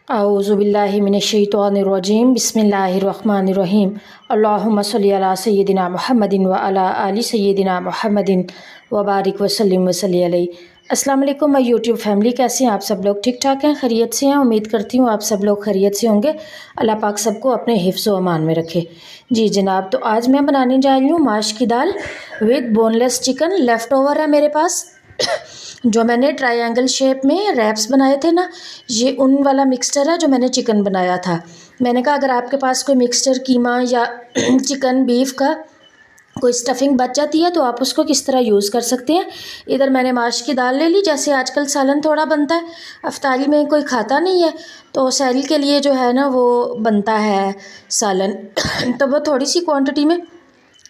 औज़ुबिल्लाहि मिनश्शैतानिर्रजीम बिस्मिल्लाहिर्रहमानिर्रहीम अल्लाहुम्मा सल्लि अला सय्यिदिना मुहम्मदिन व अला आलि सय्यिदिना मुहम्मदिन व बारिक वसल्लिम वसल्लि अलैहि। अस्सलाम वालेकुम माय यूट्यूब फैमिली, कैसे हैं आप सब लोग? ठीक ठाक हैं, खैरियत से हैं? उम्मीद करती हूँ आप सब लोग खैरियत से होंगे। अल्लाह पाक सबको अपने हिफ्ज़ व अमान में रखे। जी जनाब, तो आज मैं बनाने जा रही हूँ माश की दाल with boneless chicken. Leftover है मेरे पास जो मैंने ट्रायंगल शेप में रैप्स बनाए थे ना, ये उन वाला मिक्सचर है जो मैंने चिकन बनाया था। मैंने कहा अगर आपके पास कोई मिक्सचर कीमा या चिकन बीफ का कोई स्टफिंग बच जाती है तो आप उसको किस तरह यूज़ कर सकते हैं। इधर मैंने माश की दाल ले ली। जैसे आजकल सालन थोड़ा बनता है, अफ्तारी में कोई खाता नहीं है तो सहरी के लिए जो है ना वो बनता है सालन तो वो थोड़ी सी क्वांटिटी में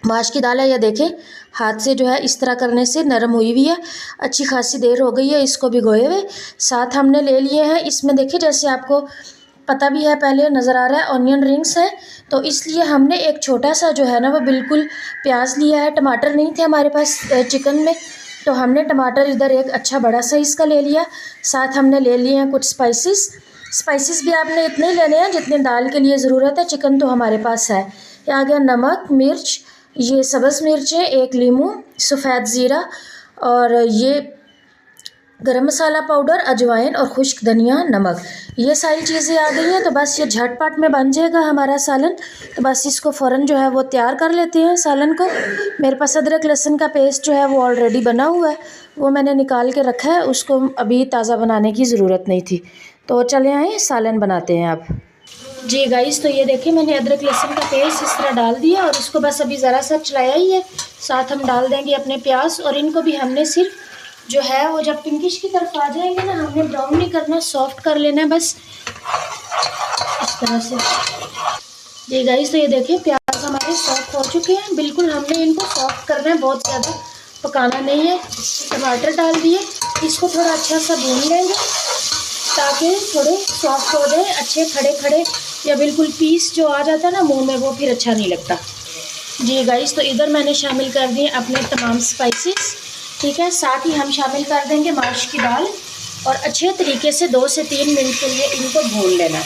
माश की दाल है। ये देखें, हाथ से जो है इस तरह करने से नरम हुई हुई है। अच्छी खासी देर हो गई है इसको भिगोए हुए। साथ हमने ले लिए हैं इसमें, देखिए जैसे आपको पता भी है, पहले नज़र आ रहा है ऑनियन रिंग्स है, तो इसलिए हमने एक छोटा सा जो है ना वो बिल्कुल प्याज लिया है। टमाटर नहीं थे हमारे पास चिकन में, तो हमने टमाटर इधर एक अच्छा बड़ा साइज़ का ले लिया। साथ हमने ले लिए हैं कुछ स्पाइसेस भी आपने इतने ही लेने हैं जितने दाल के लिए ज़रूरत है। चिकन तो हमारे पास है। ये आ गया नमक, मिर्च, ये सब्ज़ मिर्चें, एक लीमू, सफ़ेद ज़ीरा और ये गरम मसाला पाउडर, अजवाइन और खुश्क धनिया, नमक। ये सारी चीज़ें आ गई हैं तो बस ये झटपट में बन जाएगा हमारा सालन। तो बस इसको फ़ौरन जो है वो तैयार कर लेते हैं सालन को। मेरे पास अदरक लहसुन का पेस्ट जो है वो ऑलरेडी बना हुआ है, वो मैंने निकाल के रखा है, उसको अभी ताज़ा बनाने की ज़रूरत नहीं थी। तो चले आए सालन बनाते हैं अब। जी गाइस, तो ये देखिए मैंने अदरक लहसुन का पेस्ट इस तरह डाल दिया और इसको बस अभी ज़रा सा चलाया ही है। साथ हम डाल देंगे अपने प्याज और इनको भी हमने सिर्फ जो है वो जब पिंकिश की तरफ आ जाएंगे ना, हमने ब्राउन नहीं करना, सॉफ्ट कर लेना है बस इस तरह से। जी गाइस, तो ये देखिए प्याज हमारे सॉफ्ट हो चुके हैं बिल्कुल। हमने इनको सॉफ्ट करना है, बहुत ज़्यादा पकाना नहीं है। टमाटर डाल दिए, इसको थोड़ा अच्छा सा भून लेंगे ताकि थोड़े सॉफ्ट हो जाए। अच्छे खड़े खड़े या बिल्कुल पीस जो आ जाता है ना मुंह में, वो फिर अच्छा नहीं लगता। जी गाइस, तो इधर मैंने शामिल कर दिए अपने तमाम स्पाइसेस, ठीक है। साथ ही हम शामिल कर देंगे माश की दाल और अच्छे तरीके से 2 से 3 मिनट के लिए इनको भून लेना।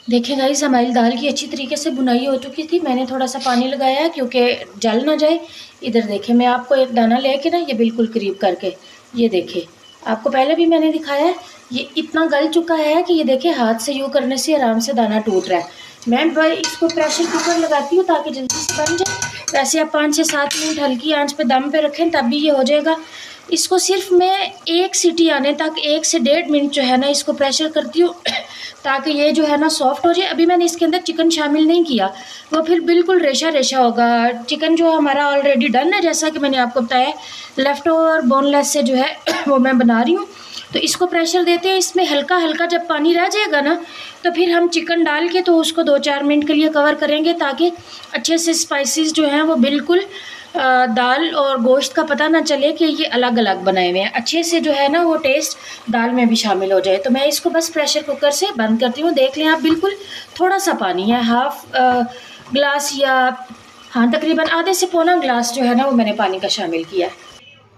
देखिए गाइस, हमारी दाल की अच्छी तरीके से बुनाई हो चुकी थी। मैंने थोड़ा सा पानी लगाया है क्योंकि जल ना जाए। इधर देखिए मैं आपको एक दाना लेके ना ये बिल्कुल करीब करके, ये देखिए आपको पहले भी मैंने दिखाया है, ये इतना गल चुका है कि ये देखिए हाथ से यूँ करने से आराम से दाना टूट रहा है। मैं भाई इसको प्रेशर कुकर लगाती हूँ ताकि जल्दी से बन जाए। वैसे आप 5 से 7 मिनट हल्की आंच पे दम पे रखें तब भी ये हो जाएगा। इसको सिर्फ मैं 1 सीटी आने तक 1 से 1.5 मिनट जो है ना इसको प्रेशर करती हूँ ताकि ये जो है ना सॉफ्ट हो जाए। अभी मैंने इसके अंदर चिकन शामिल नहीं किया, वो फिर बिल्कुल रेशा रेशा होगा। चिकन जो हमारा ऑलरेडी डन है, जैसा कि मैंने आपको बताया, लेफ़्ट ओवर बोनलेस से जो है वो मैं बना रही हूँ। तो इसको प्रेशर देते हैं, इसमें हल्का हल्का जब पानी रह जाएगा ना तो फिर हम चिकन डाल के तो उसको 2-4 मिनट के लिए कवर करेंगे ताकि अच्छे से स्पाइसेस जो हैं वो बिल्कुल दाल और गोश्त का पता ना चले कि ये अलग अलग बनाए हुए हैं। अच्छे से जो है ना वो टेस्ट दाल में भी शामिल हो जाए। तो मैं इसको बस प्रेशर कुकर से बंद करती हूँ। देख लें आप, बिल्कुल थोड़ा सा पानी है, हाफ ग्लास या हाँ तकरीबन आधे से पौना ग्लास जो है ना वो मैंने पानी का शामिल किया है।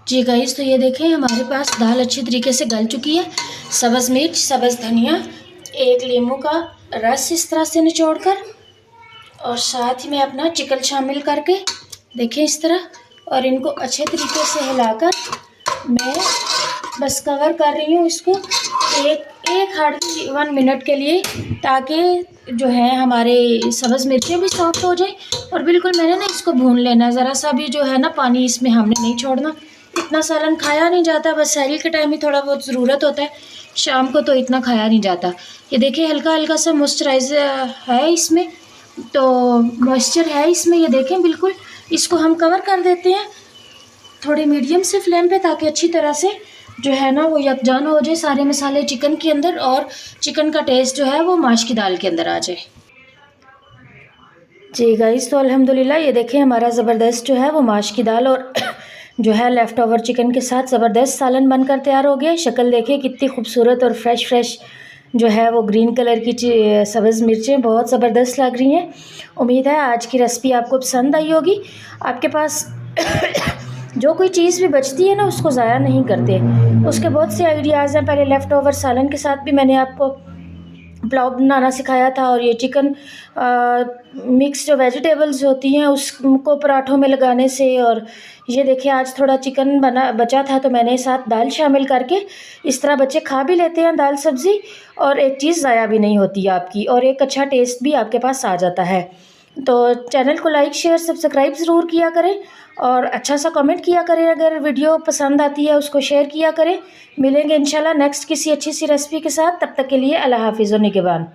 जी गाइस, तो ये देखें हमारे पास दाल अच्छी तरीके से गल चुकी है। सब्ज़ मिर्च, सब्ज़ धनिया, एक लीमू का रस इस तरह से निचोड़ कर और साथ ही में अपना चिकन शामिल करके देखें इस तरह, और इनको अच्छे तरीके से हिलाकर मैं बस कवर कर रही हूँ इसको एक हार्डली 1 मिनट के लिए, ताकि जो है हमारे सब्ज़ मिर्चें भी सॉफ्ट हो जाए। और बिल्कुल मैंने ना इसको भून लेना, ज़रा सा भी जो है ना पानी इसमें हमने नहीं छोड़ना। इतना सालन खाया नहीं जाता, बस सहरी के टाइम ही थोड़ा बहुत ज़रूरत होता है, शाम को तो इतना खाया नहीं जाता। ये देखिए हल्का हल्का सा मॉइस्चराइज़र है इसमें, तो मॉइस्चर है इसमें, ये देखें बिल्कुल। इसको हम कवर कर देते हैं थोड़ी मीडियम से फ्लेम पे ताकि अच्छी तरह से जो है ना वो यकजान हो जाए सारे मसाले चिकन के अंदर और चिकन का टेस्ट जो है वो माश की दाल के अंदर आ जाए। जी गाइस, तो अल्हम्दुलिल्लाह ये देखें हमारा ज़बरदस्त जो है वो माश की दाल और जो है लेफ़्ट ओवर चिकन के साथ ज़बरदस्त सालन बनकर तैयार हो गया। शक्ल देखिए कितनी खूबसूरत और फ्रेश जो है वो ग्रीन कलर की सब्ज़ मिर्चें बहुत ज़बरदस्त लग रही हैं। उम्मीद है आज की रेसिपी आपको पसंद आई होगी। आपके पास जो कोई चीज़ भी बचती है ना उसको ज़ाया नहीं करते, उसके बहुत से आइडियाज़ हैं। पहले लेफ़्ट ओवर सालन के साथ भी मैंने आपको पुलाव बनाना सिखाया था। और ये चिकन मिक्स जो वेजिटेबल्स होती हैं उसको पराठों में लगाने से। और ये देखिए आज थोड़ा चिकन बचा था तो मैंने साथ दाल शामिल करके, इस तरह बच्चे खा भी लेते हैं दाल सब्ज़ी, और एक चीज़ ज़ाया भी नहीं होती आपकी, और एक अच्छा टेस्ट भी आपके पास आ जाता है। तो चैनल को लाइक शेयर सब्सक्राइब ज़रूर किया करें, और अच्छा सा कमेंट किया करें। अगर वीडियो पसंद आती है उसको शेयर किया करें। मिलेंगे इंशाल्लाह नेक्स्ट किसी अच्छी सी रेसिपी के साथ। तब तक के लिए अल्लाह हाफ़िज़ और निगहबान।